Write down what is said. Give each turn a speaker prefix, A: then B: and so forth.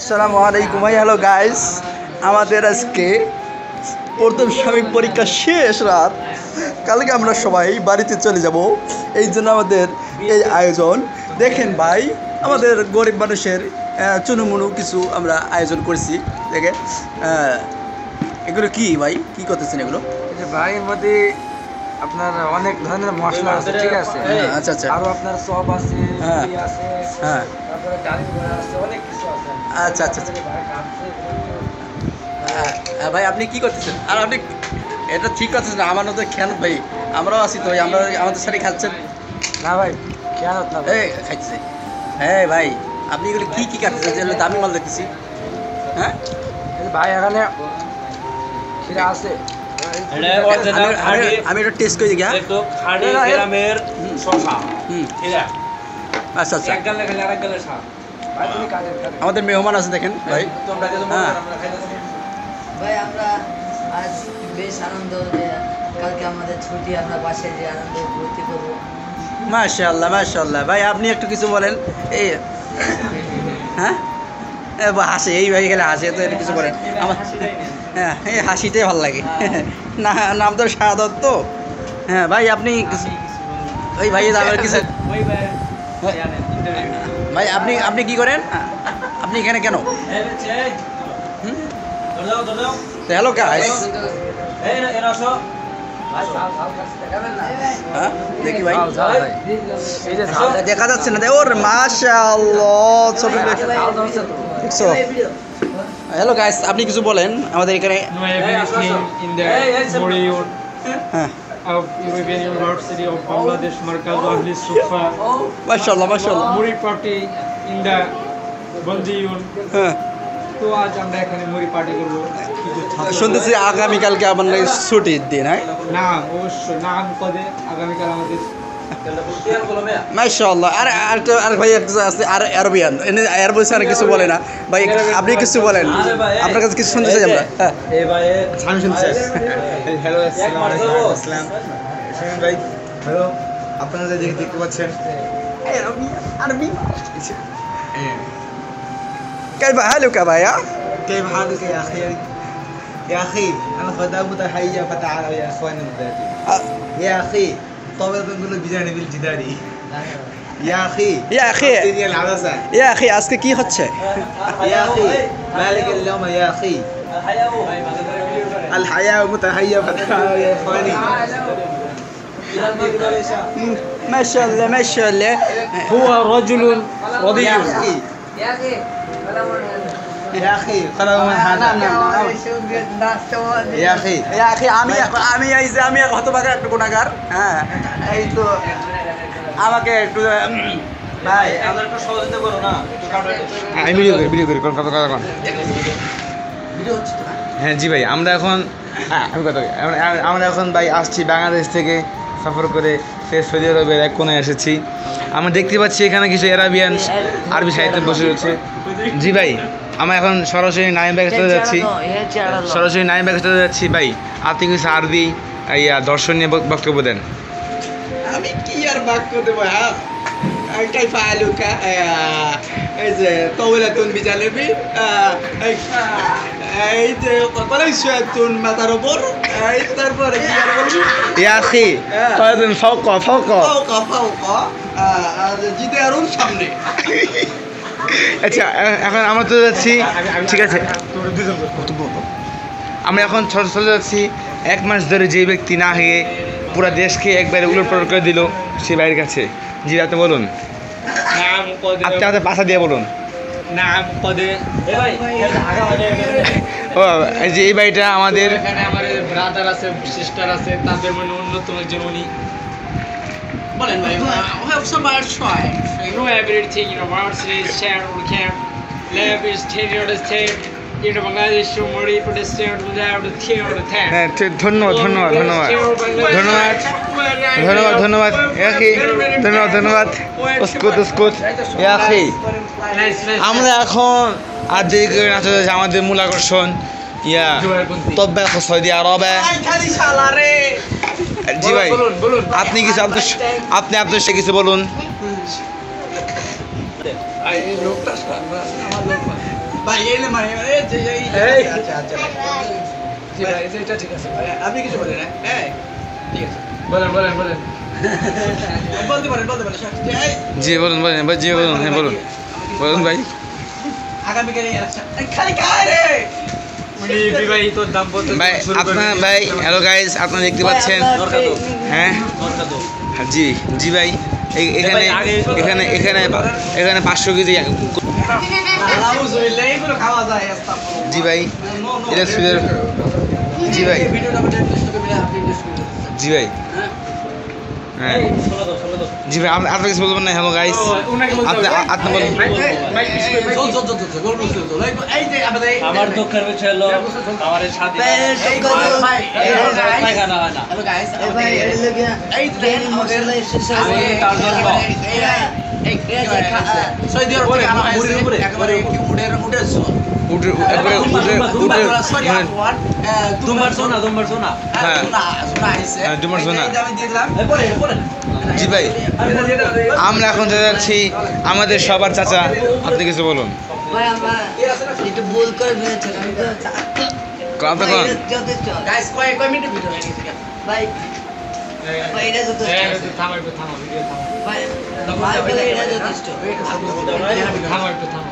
A: আসসালামু আলাইকুম। Hello guys, আমাদের আজকে প্রথম সাময়িক পরীক্ষা শেষ রাত। কালকে আমরা সবাই বাড়িতে চলে যাব, এই জন্য আমাদের এই আয়োজন। দেখেন ভাই, আমাদের গরিব মানুষের চুনুমুনু কিছু আমরা আয়োজন করেছি। দেখেন এগুলো কি ভাই, কি করতেছেন এগুলো?
B: ভাই এর মধ্যে আপনার অনেক ধরনের মশলা আছে, ঠিক আছে?
A: আচ্ছা আচ্ছা,
B: আর আপনার সব আছে,
A: হ্যাঁ
B: আছে,
A: হ্যাঁ,
B: তারপরে ডাল বড়া আছে, অনেক কিছু আছে।
A: আচ্ছা আচ্ছা আচ্ছা। ভাই আপনি কি করতেছেন? আর আপনি এটা ঠিক করতেছেন, আমার মধ্যে খেয়াল ভাই, আমরাও আছি তো ভাই, আমরা আমাদের সাথে খাচ্ছেন
B: না ভাই, খেয়াল না
A: এই খাইছে। হ্যাঁ ভাই, আপনি এগুলো কি কি কাটতেছেন? যেগুলো দামি মাল দেখতেছি। হ্যাঁ
B: ভাই এখানে খিরা আছে,
A: আমি এটা টেস্ট করে দেখি। আচ্ছা আচ্ছা, আমাদের মেহমান আছে দেখেন ভাই। হ্যাঁ
C: ভাই আমরা আজ বেশ আনন্দ যে কালকে আমাদের ছুটি, আমরা বাসায় যে আনন্দ ভর্তি করবো।
A: মাশাআল্লাহ মাশাআল্লাহ। ভাই আপনি একটু কিছু বলেন। এই হ্যাঁ হাসে, এই ভাই গেলে হাসে তো, কিছু বলেন আমার। হ্যাঁ এই হাসিটাই ভালো লাগে। না নাম তো শাহাদত তো। হ্যাঁ ভাই আপনি ওই ভাই আমার কিছু ভাই, আপনি আপনি কি করেন? আপনি এখানে কেন? হ্যালো গাইস, হ্যাঁ দেখি ভাই, দেখা যাচ্ছে না। ওর মাশাআল্লাহ, ছবি দেখছো? হ্যালো গাইস, আপনি কিছু বলেন আমাদের এখানে। হ্যাঁ
D: European University of Bangladesh Markaz Ahli Sufa.
A: মাশাআল্লাহ মাশাআল্লাহ।
D: মুড়ি পার্টি ইন দা বন্দিউন।
A: হ্যাঁ
D: তো আজ আমরা এখানে মুড়ি পার্টি করব।
A: শুনতেছি আগামীকালকে আপনার ছুটির দিন। হ্যাঁ
D: না অবশ্যই নাম কদে আগামীকাল আমাদের
A: মাশাআল্লাহ। আর আর ভাই আছে আর আরবিয়ান, এনে আরবি স্যার কিছু বলে না ভাই, আপনি কিছু বলেন, আপনার কাছে কিছু শুনতে চাই আমরা। হ্যাঁ
B: এই ভাই
D: আমি শুনতে চাই।
B: হ্যালো, আসসালামু আলাইকুম। আসসালাম শুনুন ভাই, হ্যালো, আপনারা যে দেখতে পাচ্ছেন
A: আরবি كيف حالك بايا؟
B: كيف حالك يا اخي؟ يا اخي انا خدامة حية فتعالوا يا اخواني الذاتي. يا اخي طبعا بنقول بجانب الجداري. يا اخي
A: يا اخي
B: الدنيا العبسة.
A: يا اخي আজকে কি হচ্ছে?
B: يا اخي مالك اليوم يا اخي؟ الحياة متهيئة فتعالوا يا اخواني.
A: ما شاء الله ما شاء الله.
D: هو رجل وضيع.
B: يا اخي يا اخي قرأوا من هذا. يا اخي
A: يا اخي আমি এই যে আমি হতভাগা একটু গুনাহগার। হ্যাঁ এই তো আমাকে একটু ভাই আমরা একটু সহযোগিতা করো না।
B: আমি ভিডিও করি কোন কথা কোন
A: ভিডিও হচ্ছে তো?
B: হ্যাঁ জি ভাই, আমরা এখন আমি কথা বলি। আমরা এখন ভাই আসছি বাংলাদেশ থেকে সফর করে সৌদি আরবের এক কোণে এসেছি। আমরা দেখতে পাচ্ছি এখানে কিছু আরবিয়ান আরবি সাহিত্য বসে রয়েছে। জি ভাই, আমরা এখন সরাসরি নাইম ব্যাগে চলে যাচ্ছি, ভাই আপনি কিছু আরবি দর্শন নিয়ে বক্তব্য দেন।
A: আমি কি আর বাক্য দেবো? হ্যাঁ كيف حالك؟ এই যে طاولة بجانبي এই যে কলাইশাতুন মাথার উপর, এই তারপরে কি আর বলবো?
B: ইয়া আখি ফাওকা ফাওকা
A: ফাওকা ফাওকা জিদারুন সামনে।
B: আচ্ছা এখন আমরা চলে যাচ্ছি, ঠিক আছে? আমরা এখন চলে যাচ্ছি 1 মাস ধরে যে ব্যক্তি না হয়ে পুরো দেশকে একবারে উলটপালট করে দিল সেই ভাইয়ের কাছে। জি আপনি বলুন, আপনি আমাদের বাসা দিয়ে বলুন।
D: নাম কদে
B: ও এই যে এই বাড়িটা আমাদের
D: এখানে আমাদের ব্রাদার আছে, সিস্টার আছে, তাদের মধ্যে অন্যতম একজন উনি।
A: বলেন ভাই, have some try.
D: You know everything, university, share, we can live is tenure the state. You know, Bangladesh, Mori, Protestant, without the tear of the tank.
B: হ্যাঁ ধন্যবাদ ধন্যবাদ ধন্যবাদ ধন্যবাদ ধন্যবাদ ধন্যবাদ ইয়াখি ধন্যবাদ উস্কুত ইয়াখি। আমরা এখন আর দেরি করে না চলে যাচ্ছি আমাদের মূল আকর্ষণ তবে সৌদি আরবে। জি ভাই আপনি কিছু আপনি আপনার সে কিছু বলুন।
A: ভাই এই নে মানে এই আচ্ছা আচ্ছা জি ভাই এটা ঠিক আছে আপনি কিছু বলেন হ্যাঁ ঠিক আছে
D: বলেন বলেন বলেন
A: বলতে পারেন
B: জি বলুন বলেন ভাই জি বলুন হ্যাঁ বলুন বলুন ভাই
A: আগামীকালে ইলেকশন খালি কায় রে
D: উনি বিবাহিত দাম্পত্য
B: ভাই আপনার ভাই হ্যালো গাইস আপনারা দেখতে পাচ্ছেন হ্যাঁ জি জি ভাই এখানে এখানে এখানে এখানে 500 কেজি
A: আলহামদুলিল্লাহ এগুলো খাওয়া যায় আস্তাগফিরুল্লাহ
B: জি ভাই এটা সুদের জি ভাই
A: ভিডিওটা আমাদের টেস্ট করে আপনি টেস্ট করে
B: জি ভাই হ্যাঁ জি ভাই আপনি কিছু বলবেন না হ্যালো গাইস আপনি বলুন
E: আমার দুঃখের বিষয় হলো আমার এই সাথে পায়খানা হয় না
C: হ্যালো গাইস ভাই এটা লগিয়া এই ট্রেন মশলা এসেছে
E: আমি তার জন্য
A: সৌদি আরব থেকে আমার মুড়ির উপরে একেবারে উড়ের উড়েছো
B: উঠে একবারে উঠে উঠে
E: তোমার শোনা
B: হ্যাঁ হ্যাঁ ডুমার সোনা জি ভাই আমরা এখন যাচ্ছি আমাদের সবার চাচা আপনি কিছু বলুন
C: ভাই আমরা একটু ভুল করে ফেলেছি আমি তো
B: কথা কন
C: যথেষ্ট
A: গাইস কয় মিনিট ভিডিও হয়ে গেছে
C: ভাই ভাই এটা যথেষ্ট
D: একটু থামো ভিডিও থামো
C: ভাই ভাই বলে এটা যথেষ্ট
D: থামো একটু থামো